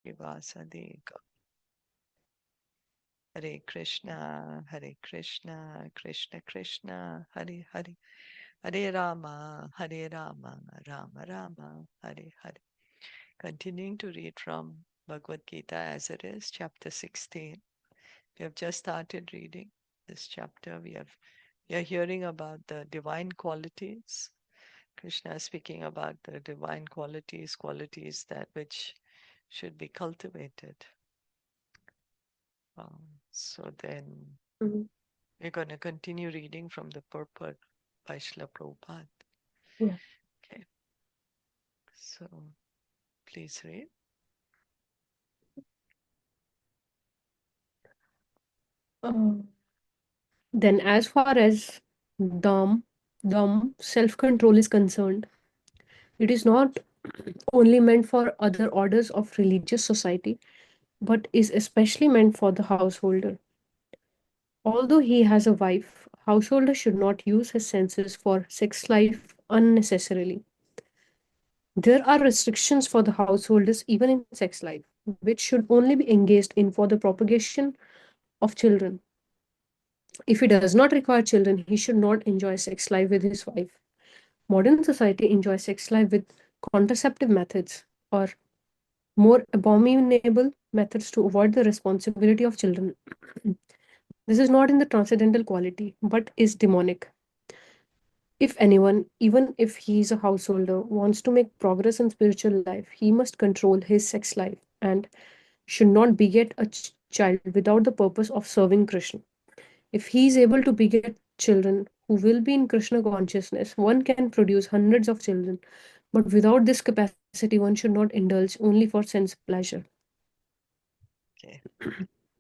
Vasadeka. Hare Krishna, Krishna Krishna, Hare Hare, Hare Rama, Rama Rama, Hare Hare. Continuing to read from Bhagavad Gita as it is, chapter 16. We have just started reading this chapter. We are hearing about the divine qualities. Krishna is speaking about the divine qualities, qualities that which should be cultivated. So then Mhm. we're going to continue reading from the purport by Srila Prabhupada. Yeah. Okay, so please read. Uh, then, as far as self-control is concerned, it is not only meant for other orders of religious society, but is especially meant for the householder. Although he has a wife, householder should not use his senses for sex life unnecessarily. There are restrictions for the householders even in sex life, which should only be engaged in for the propagation of children. If he does not require children, he should not enjoy sex life with his wife. Modern society enjoys sex life with contraceptive methods or more abominable methods to avoid the responsibility of children. This is not in the transcendental quality, but is demonic. If anyone, even if he is a householder, wants to make progress in spiritual life, he must control his sex life and should not beget a child without the purpose of serving Krishna. If he is able to beget children who will be in Krishna consciousness, one can produce hundreds of children. But without this capacity, one should not indulge only for sense pleasure. Okay,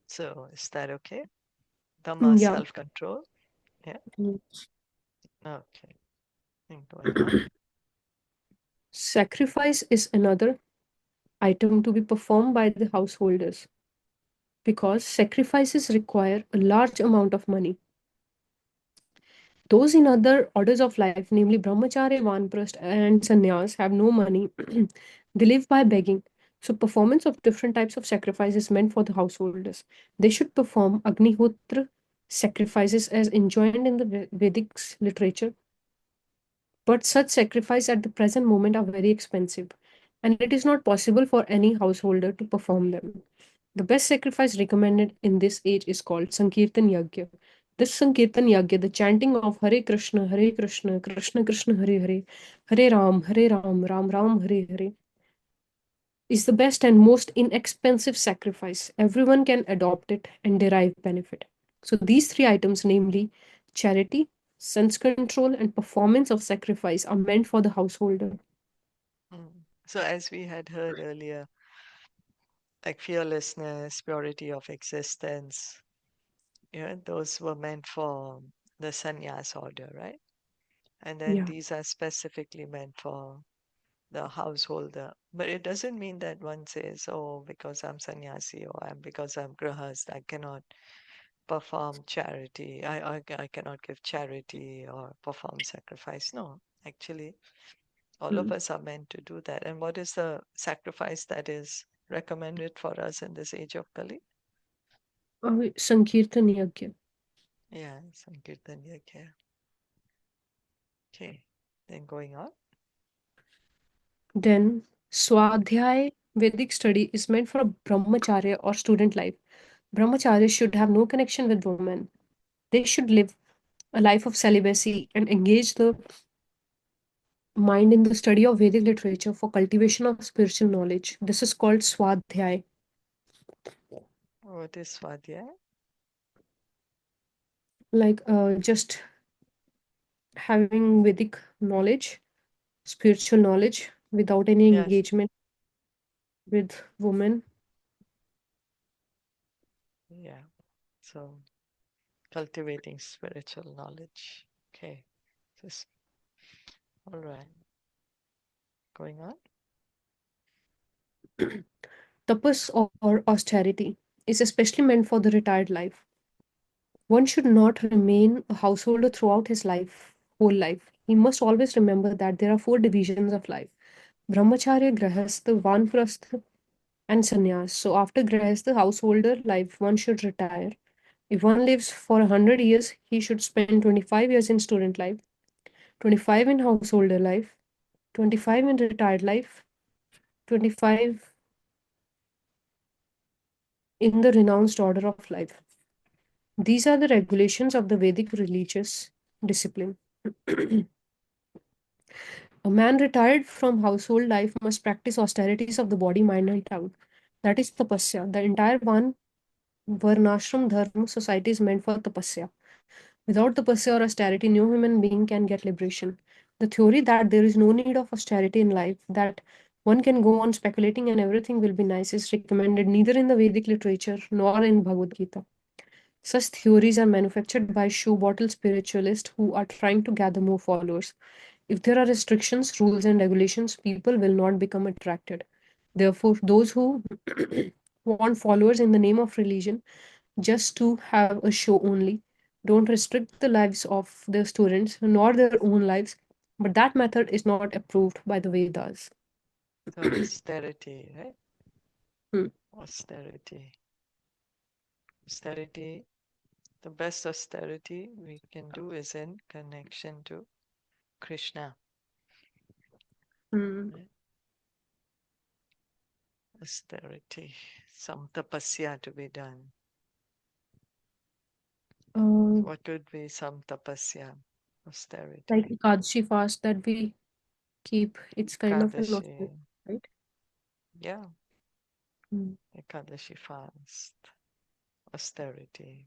so is that okay? Mm, Dhamma yeah. self control. Yeah, Mm. okay. And going on. Sacrifice is another item to be performed by the householders because sacrifices require a large amount of money. Those in other orders of life, namely brahmacharya, vanprasth, and sannyas, have no money. They live by begging. So, performance of different types of sacrifice is meant for the householders. They should perform agnihotra sacrifices as enjoined in the Vedic literature. But such sacrifices at the present moment are very expensive, and it is not possible for any householder to perform them. The best sacrifice recommended in this age is called Sankirtan Yagya. This Sankirtan Yagya, the chanting of Hare Krishna, Krishna Krishna, Hare Hare, Hare Ram, Ram Ram, Hare Hare, is the best and most inexpensive sacrifice. Everyone can adopt it and derive benefit. So, these three items, namely charity, sense control, and performance of sacrifice, are meant for the householder. So, as we had heard earlier, like fearlessness, purity of existence, those were meant for the sannyas order, right? And then Yeah. these are specifically meant for the householder. But it doesn't mean that one says, oh, because I'm sannyasi or because I'm grahast, I cannot perform charity. I cannot give charity or perform sacrifice. No, actually, all of Mm. us are meant to do that. And what is the sacrifice that is recommended for us in this age of Kali? Sankirtan Yagya. Yeah, Sankirtan Yajna. Okay, then going on. Then, Swadhyay Vedic study is meant for a brahmacharya or student life. Brahmacharyas should have no connection with women. They should live a life of celibacy and engage the mind in the study of Vedic literature for cultivation of spiritual knowledge. This is called Swadhyay, What is Swadhyaya? like just having Vedic knowledge, spiritual knowledge without any Yes, engagement with women. yeah. So cultivating spiritual knowledge. Okay, just all right. Going on. Tapas or austerity is especially meant for the retired life. One should not remain a householder throughout his whole life. He must always remember that there are four divisions of life: brahmacharya, grahastha, vanprastha, and sannyas. So after grihastha householder life, one should retire. If one lives for 100 years, he should spend 25 years in student life, 25 in householder life, 25 in retired life, 25 in the renounced order of life. These are the regulations of the Vedic religious discipline. A man retired from household life must practice austerities of the body, mind, and tongue. That is tapasya. The entire one varnashram dharma society is meant for tapasya. Without tapasya or austerity, no human being can get liberation. The theory that there is no need of austerity in life, that one can go on speculating and everything will be nice, is recommended neither in the Vedic literature nor in Bhagavad Gita. Such theories are manufactured by shoe bottle spiritualists who are trying to gather more followers. If there are restrictions, rules, and regulations, people will not become attracted. Therefore, those who want followers in the name of religion just to have a show only don't restrict the lives of their students nor their own lives, but that method is not approved by the Vedas. So austerity, right? Hmm. Austerity. Austerity. The best austerity we can do is in connection to Krishna. Hmm. Right? Austerity. Some tapasya to be done. Uh, What could be some tapasya? like Austerity. Ekadashi fast that we keep, it's kind of an Ekadashi. austerity, right? Yeah. Hmm. Ekadashi fast. Austerity.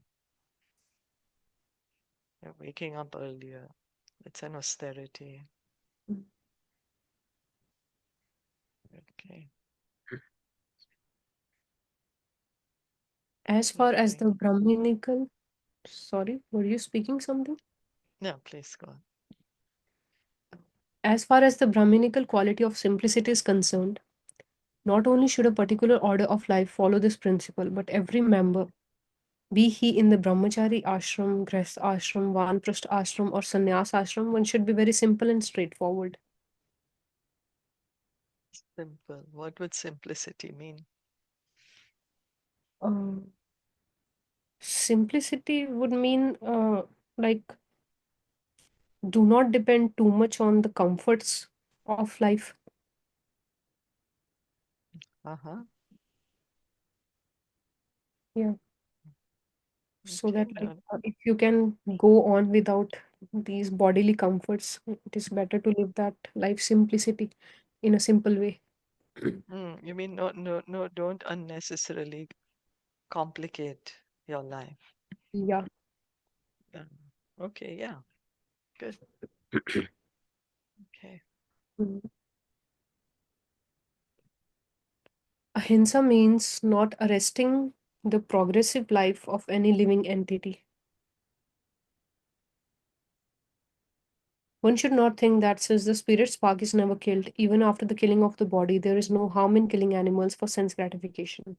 Yeah, waking up earlier. It's an austerity. Okay. As far as Moving. the Brahminical, sorry, were you speaking something? No, please go on. As far as the Brahminical quality of simplicity is concerned, not only should a particular order of life follow this principle, but every member, be he in the Brahmachari ashram, Grihastha ashram, Vanprasth ashram, or Sannyas ashram, one should be very simple and straightforward. Simple. What would simplicity mean? Um, Simplicity would mean like do not depend too much on the comforts of life. Uh-huh. Yeah. So Okay. that like No, if you can go on without these bodily comforts, it is better to live that life simplicity in a simple way. you mean no, don't unnecessarily complicate your life. Yeah. Um, okay, yeah. Good. Okay. Mm. Ahimsa means not arresting the progressive life of any living entity. One should not think that since the spirit spark is never killed, even after the killing of the body, there is no harm in killing animals for sense gratification.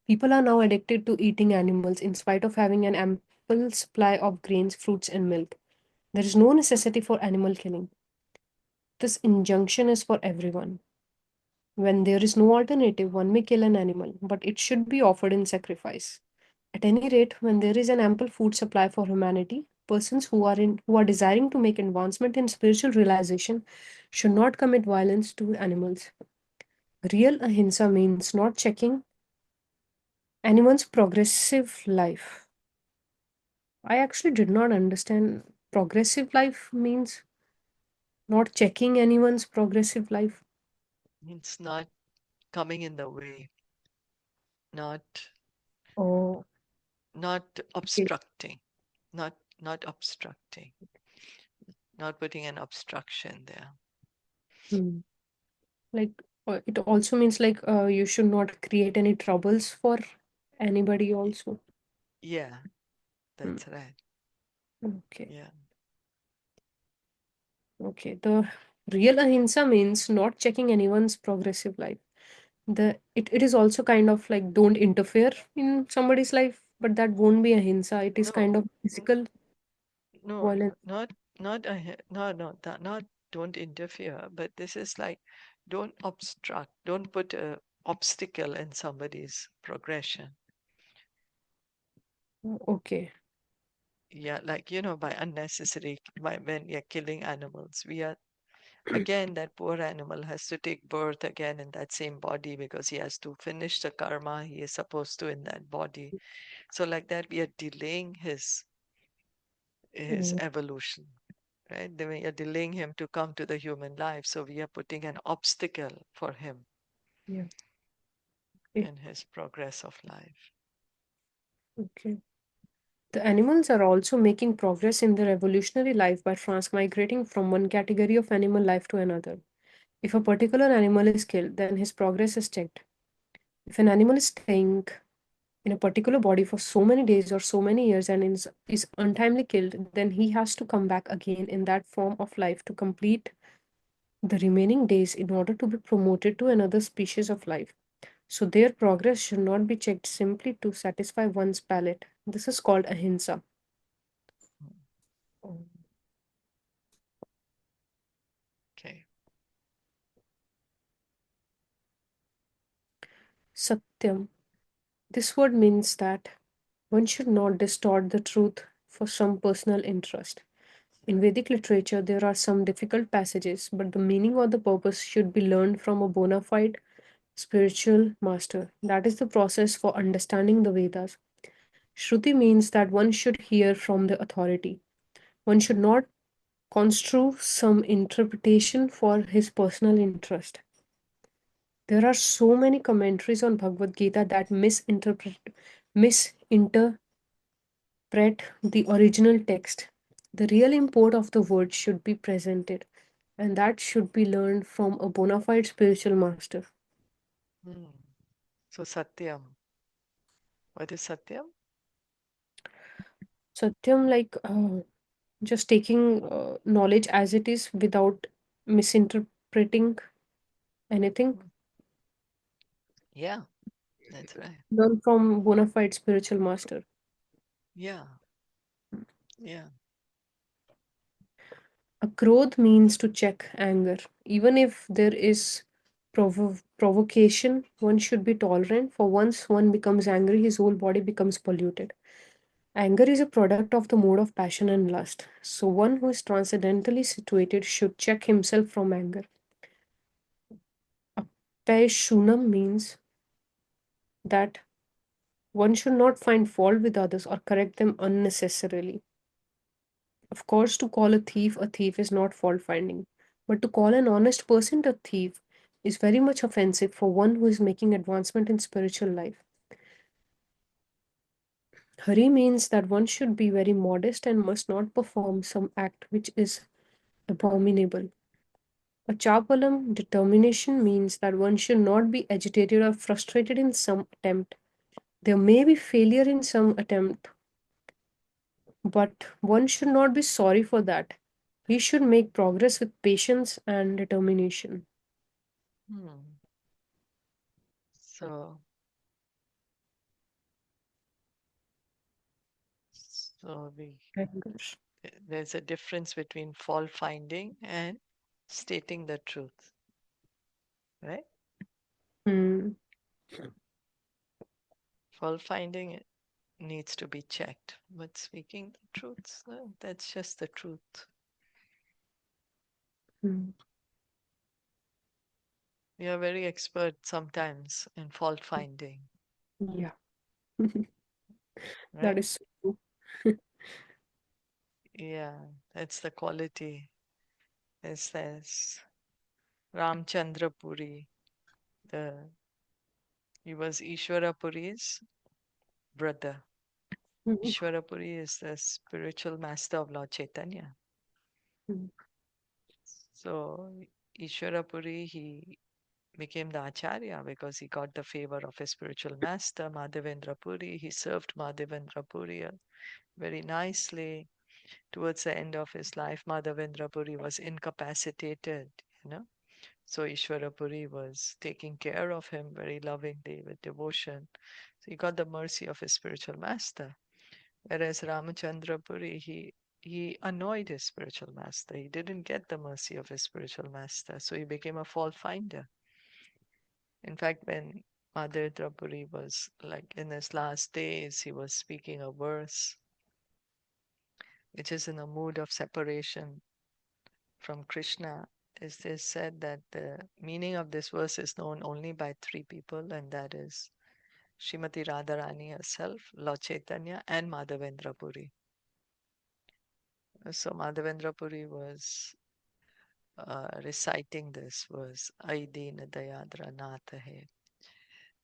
People are now addicted to eating animals in spite of having an ample supply of grains, fruits, and milk. There is no necessity for animal killing. This injunction is for everyone. When there is no alternative, one may kill an animal, but it should be offered in sacrifice. At any rate, when there is an ample food supply for humanity, persons who are desiring to make advancement in spiritual realization should not commit violence to animals. Real ahimsa means not checking anyone's progressive life. I actually did not understand progressive life means not checking anyone's progressive life. It's not coming in the way, not Oh, not okay. obstructing, not obstructing, not putting an obstruction there. Hmm. Like it also means like you should not create any troubles for anybody Y- also. Yeah, Hmm. that's right. Okay. Yeah. Okay. The real ahimsa means not checking anyone's progressive life. It is also kind of like don't interfere in somebody's life, but that won't be ahimsa. It is kind No, of physical no, violence. not don't interfere, but this is like don't obstruct, don't put a obstacle in somebody's progression. Okay. Yeah, like, by unnecessary, by when we are killing animals, we are, again, that poor animal has to take birth again in that same body because he has to finish the karma he is supposed to in that body. So like that, we are delaying his Mm, evolution, right? Then we are delaying him to come to the human life. So we are putting an obstacle for him yeah. Okay. in his progress of life. Okay. The animals are also making progress in their evolutionary life by transmigrating from one category of animal life to another. If a particular animal is killed, then his progress is checked. If an animal is staying in a particular body for so many days or so many years and is untimely killed, then he has to come back again in that form of life to complete the remaining days in order to be promoted to another species of life. So their progress should not be checked simply to satisfy one's palate. This is called ahimsa. Okay. Satyam. This word means that one should not distort the truth for some personal interest. In Vedic literature, there are some difficult passages, but the meaning or the purpose should be learned from a bona fide spiritual master. That is the process for understanding the Vedas. Shruti means that one should hear from the authority. One should not construe some interpretation for his personal interest. There are so many commentaries on Bhagavad Gita that misinterpret the original text. The real import of the word should be presented, and that should be learned from a bona fide spiritual master. Hmm. So Satyam. What is Satyam? Satyam, like just taking knowledge as it is without misinterpreting anything, Hmm. Yeah, that's right. learn from bona fide spiritual master. Yeah, yeah. A growth means to check anger. Even if there is provocation, one should be tolerant, for once one becomes angry, his whole body becomes polluted. Anger is a product of the mode of passion and lust. So one who is transcendentally situated should check himself from anger. Apeshunam means that one should not find fault with others or correct them unnecessarily. Of course, to call a thief is not fault finding. But to call an honest person a thief is very much offensive for one who is making advancement in spiritual life. Hari means that one should be very modest and must not perform some act which is abominable. A chapalam determination means that one should not be agitated or frustrated in some attempt. There may be failure in some attempt, but one should not be sorry for that. He should make progress with patience and determination. Hmm. So, we Anger. there's a difference between fault finding and stating the truth, right? Hmm. Fault finding needs to be checked, but speaking the truth, that's just the truth. Hmm. We are very expert sometimes in fault finding, Yeah, that right? is so Yeah, that's the quality. It says Ramchandra Puri, the he was Ishwara Puri's brother. true. Ishwara Puri is the spiritual master of Lord Chaitanya. Hmm. So Ishwara Puri, he became the Acharya because he got the favor of his spiritual master, Madhavendra Puri. He served Madhavendra Puri very nicely. Towards the end of his life, Madhavendra Puri was incapacitated, you know. So Ishwara Puri was taking care of him very lovingly with devotion. So he got the mercy of his spiritual master. Whereas Ramachandra Puri, he annoyed his spiritual master. He didn't get the mercy of his spiritual master. So he became a fault finder. In fact, when Madhavendra Puri was like in his last days, he was speaking a verse which is in a mood of separation from Krishna. It is said that the meaning of this verse is known only by three people, and that is Srimati Radharani herself, Lord Chaitanya, and Madhavendra Puri. So Madhavendra Puri was reciting this verse, Ai Deen Dayadra Nath Hai,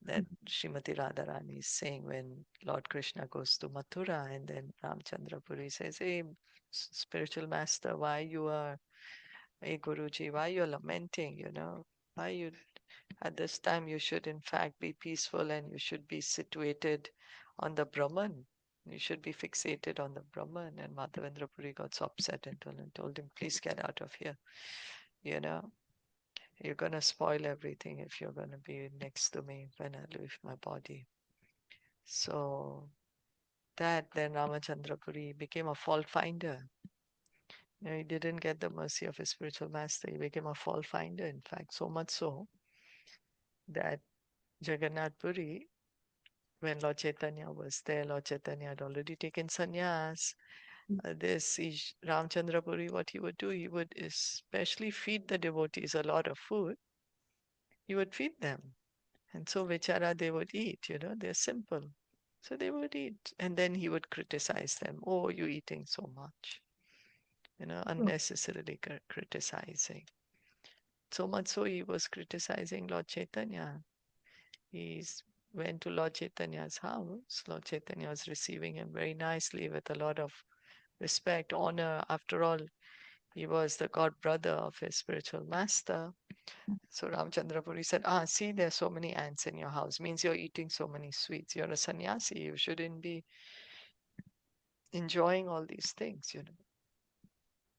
that Srimati Radharani is saying when Lord Krishna goes to Mathura, and then Ramchandra Puri says, Hey, spiritual master, why you are, hey Guruji, why you're lamenting, why you, at this time you should in fact be peaceful and you should be situated on the Brahman. You should be fixated on the Brahman. And Madhavendra Puri got so upset and told him, please get out of here. You know, you're going to spoil everything if you're going to be next to me when I leave my body. So that then Ramachandra Puri became a fault finder. He didn't get the mercy of his spiritual master. He became a fault finder, in fact, so much so that Jagannath Puri, when Lord Chaitanya was there, Lord Chaitanya had already taken sannyas. Ramchandra Puri, what he would do, he would especially feed the devotees a lot of food. He would feed them. And so vichara they would eat, they're simple. So they would eat. And then he would criticize them. Oh, you're eating so much. Oh, Unnecessarily criticizing. So much so he was criticizing Lord Chaitanya. He went to Lord Chaitanya's house. Lord Chaitanya was receiving him very nicely with a lot of respect, honor. After all, he was the god brother of his spiritual master. So Ramchandra Puri said, see, there's so many ants in your house. Means you're eating so many sweets. You're a sannyasi. You shouldn't be enjoying all these things,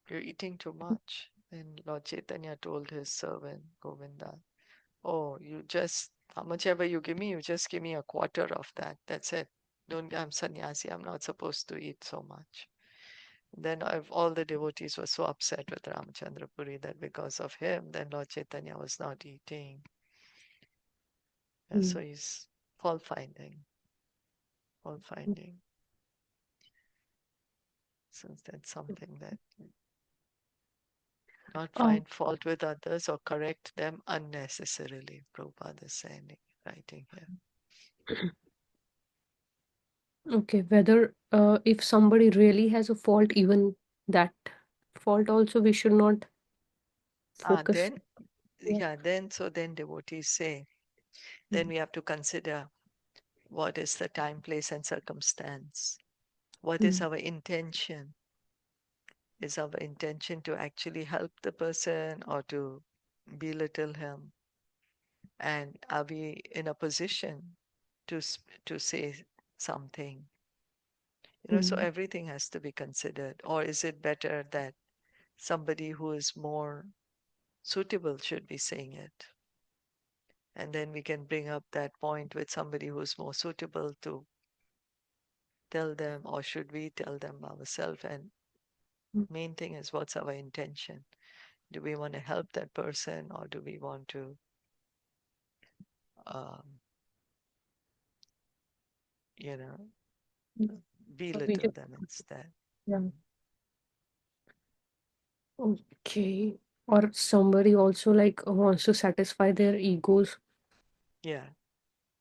You're eating too much. And Lord Chaitanya told his servant, Govinda, oh, how much ever you give me, you just give me a quarter of that. That's it. Don't, I'm sannyasi. I'm not supposed to eat so much. Then all the devotees were so upset with Ramachandra Puri that because of him, then Lord Chaitanya was not eating. And so mm, he's fault finding, fault mm. finding. Since that's something that not Oh, find fault with others or correct them unnecessarily. Prabhupada is saying, writing here. okay. Whether if somebody really has a fault, even that fault also we should not focus. Then, Yeah. yeah, then devotees say, then Mm, we have to consider what is the time, place, and circumstance. What is mm, our intention? Is our intention to actually help the person or to belittle him? And are we in a position to say something? So mm, everything has to be considered. Or is it better that somebody who is more suitable should be saying it? And then we can bring up that point with somebody who's more suitable to tell them, or should we tell them ourselves? And mm, main thing is, what's our intention? Do we want to help that person, or do we want to um, you know mm. We belittle just, them instead? yeah. Okay. Or somebody also like wants to satisfy their egos. Yeah,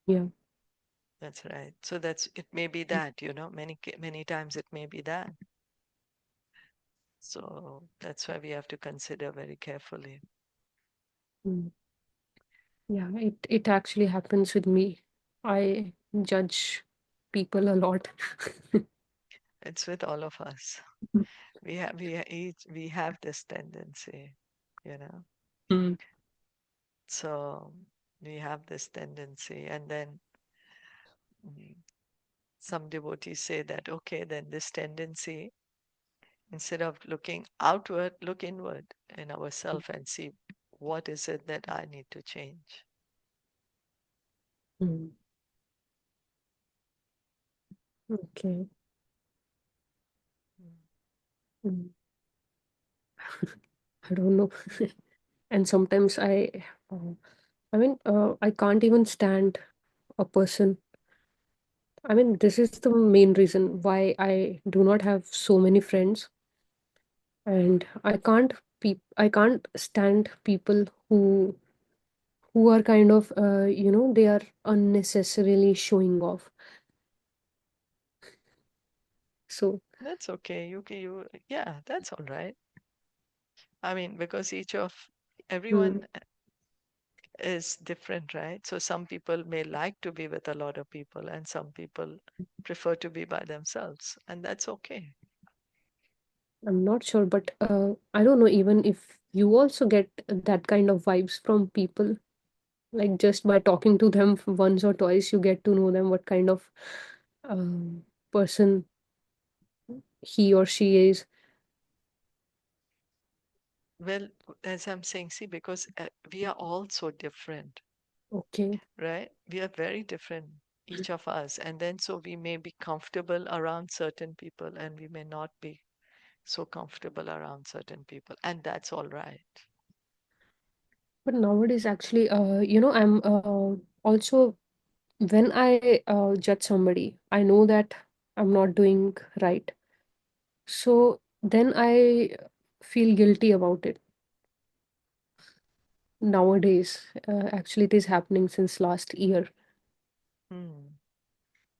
Yeah. that's right. So that's it. May be that, many times it may be that. So that's why we have to consider very carefully. Mm. Yeah, it actually happens with me. I judge people a lot. It's with all of us. We have this tendency, you know. Mm, So we have this tendency, and then mm, some devotees say that, okay, then this tendency, instead of looking outward, look inward in ourselves and see what is it that I need to change. mm, okay. Mm. Mm. I don't know. And sometimes I uh, I mean, I can't even stand a person. I mean, this is the main reason why I do not have so many friends, and I can't stand people who are kind of they are unnecessarily showing off. So, That's okay. Yeah, that's all right. I mean, because mm, everyone is different, right? So some people may like to be with a lot of people, and some people prefer to be by themselves, and that's okay. I'm not sure, but I don't know even if you also get that kind of vibes from people. Like just by talking to them once or twice, you get to know them what kind of um, person he or she is. Well, as I'm saying, see, because we are all so different, Okay. right? We are very different, each of us. And then so we may be comfortable around certain people and we may not be so comfortable around certain people. And that's all right. But nowadays, actually, I'm also when I judge somebody, I know that I'm not doing right. So then I feel guilty about it nowadays. Actually, it is happening since last year. Hmm.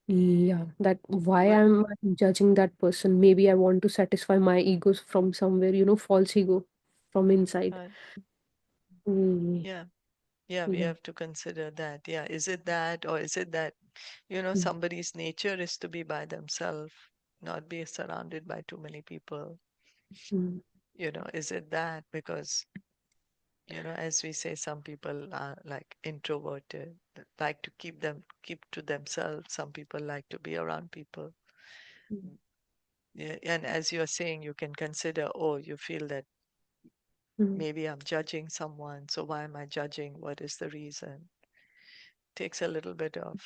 Yeah, that why Well, I'm judging that person. Maybe I want to satisfy my egos from somewhere, false ego from inside. uh, Mm, yeah. Yeah, we yeah. have to consider that. Yeah. Is it that, or is it that, Mm, somebody's nature is to be by themselves, not be surrounded by too many people? mm, Is it that because as we say, some people are like introverted, like to keep to themselves. Some people like to be around people. mm, Yeah, and as you're saying, you can consider, oh, you feel that mm, maybe I'm judging someone. So why am I judging? What is the reason? Takes a little bit of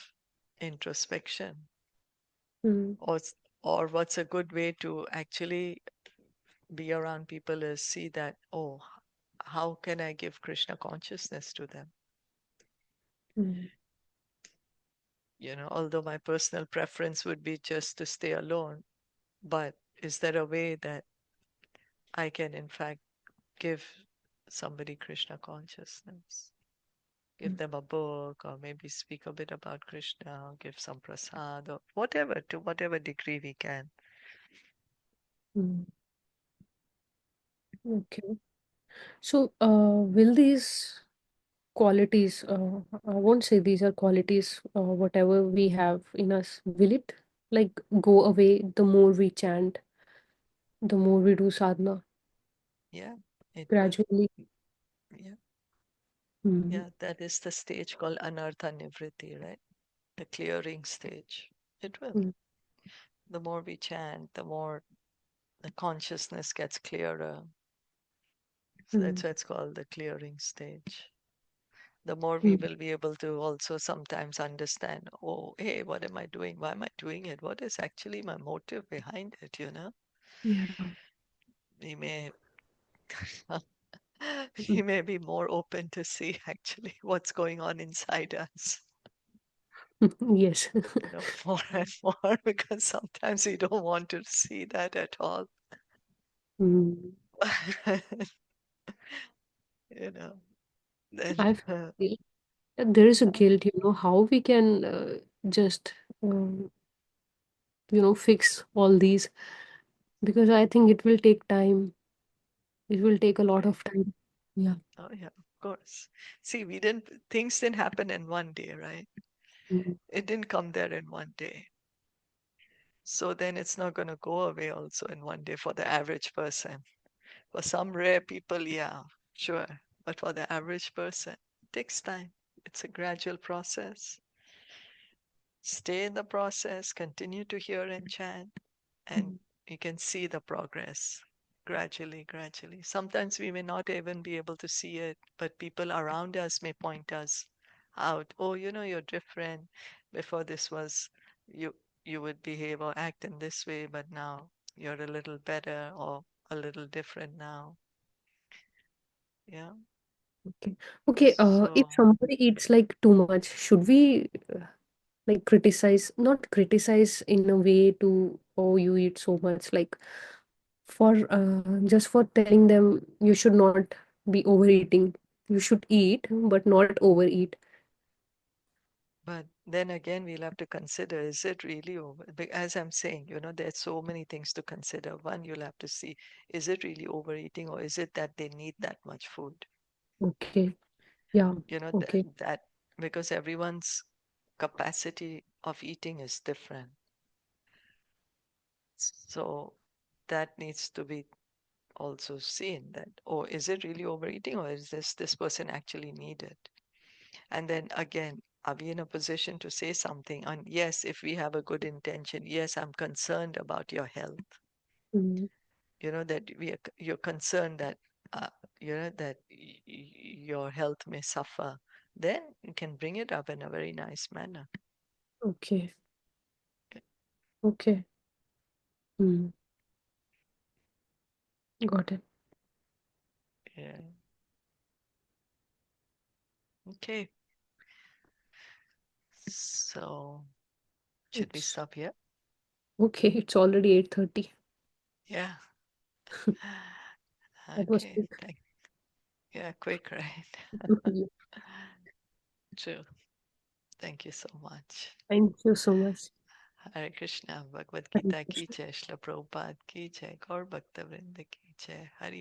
introspection. mm, Or, or what's a good way to actually be around people is see that, oh, how can I give Krishna consciousness to them? mm, Although my personal preference would be just to stay alone, but is there a way that I can, in fact, give somebody Krishna consciousness? Give mm, them a book, or maybe speak a bit about Krishna, or give some prasad, or whatever, to whatever degree we can. mm. Okay. So, will these qualities, I won't say these are qualities, whatever we have in us, will it like go away the more we chant, the more we do sadhana Yeah, it will. gradually? Yeah, Mm, yeah, that is the stage called anartha nivriti, right? The clearing stage. It will. mm, The more we chant, the more the consciousness gets clearer. So that's mm, why it's called the clearing stage. The more we mm. will be able to also sometimes understand, oh, hey, what am I doing? Why am I doing it? What is actually my motive behind it? Yeah. We may Mm. we may be more open to see actually what's going on inside us, Yes. more and more, because sometimes we don't want to see that at all. Mm. you know, then I feel that there is a uh, guilt, how we can just, um, fix all these, because I think it will take time. It will take a oh lot yeah, of time. Yeah. oh yeah, of course. See, things didn't happen in one day, right? Mm, It didn't come there in one day. So then it's not going to go away also in one day for the average person. For some rare people, yeah, sure. But for the average person, it takes time. It's a gradual process. Stay in the process, continue to hear and chant, and mm, you can see the progress gradually, gradually. Sometimes we may not even be able to see it, but people around us may point us out. Oh, you're different. Before this was you you would behave or act in this way, but now you're a little better or a little different now. Yeah. Okay. Okay, if So, somebody eats like too much, should we like criticize, not criticize in a way to, oh, you eat so much, like for just for telling them you should not be overeating. You should eat, but not overeat. but then again, we'll have to consider, is it really over? As I'm saying, there's so many things to consider. One, you'll have to see, is it really overeating or is it that they need that much food? Okay. Yeah. You know, that, Okay. that because everyone's capacity of eating is different. So that needs to be also seen that, oh, is it really overeating or is this person actually needed? And then again, are we in a position to say something? And yes, if we have a good intention, yes, I'm concerned about your health. Mm, That you're concerned that uh, that your health may suffer. Then you can bring it up in a very nice manner. okay. Okay. Mm, got it. Yeah. Okay. So should we It's stop here? okay. It's already 8:30. Yeah. That was Okay. quick. Yeah, quick, right? True. Thank you so much. Thank you so much. Hare Krishna, Bhagavad Thank Gita you. ki jai, Shla Prabhupada ki jai, Gaur Bhakta Vrinda ki jai, Hari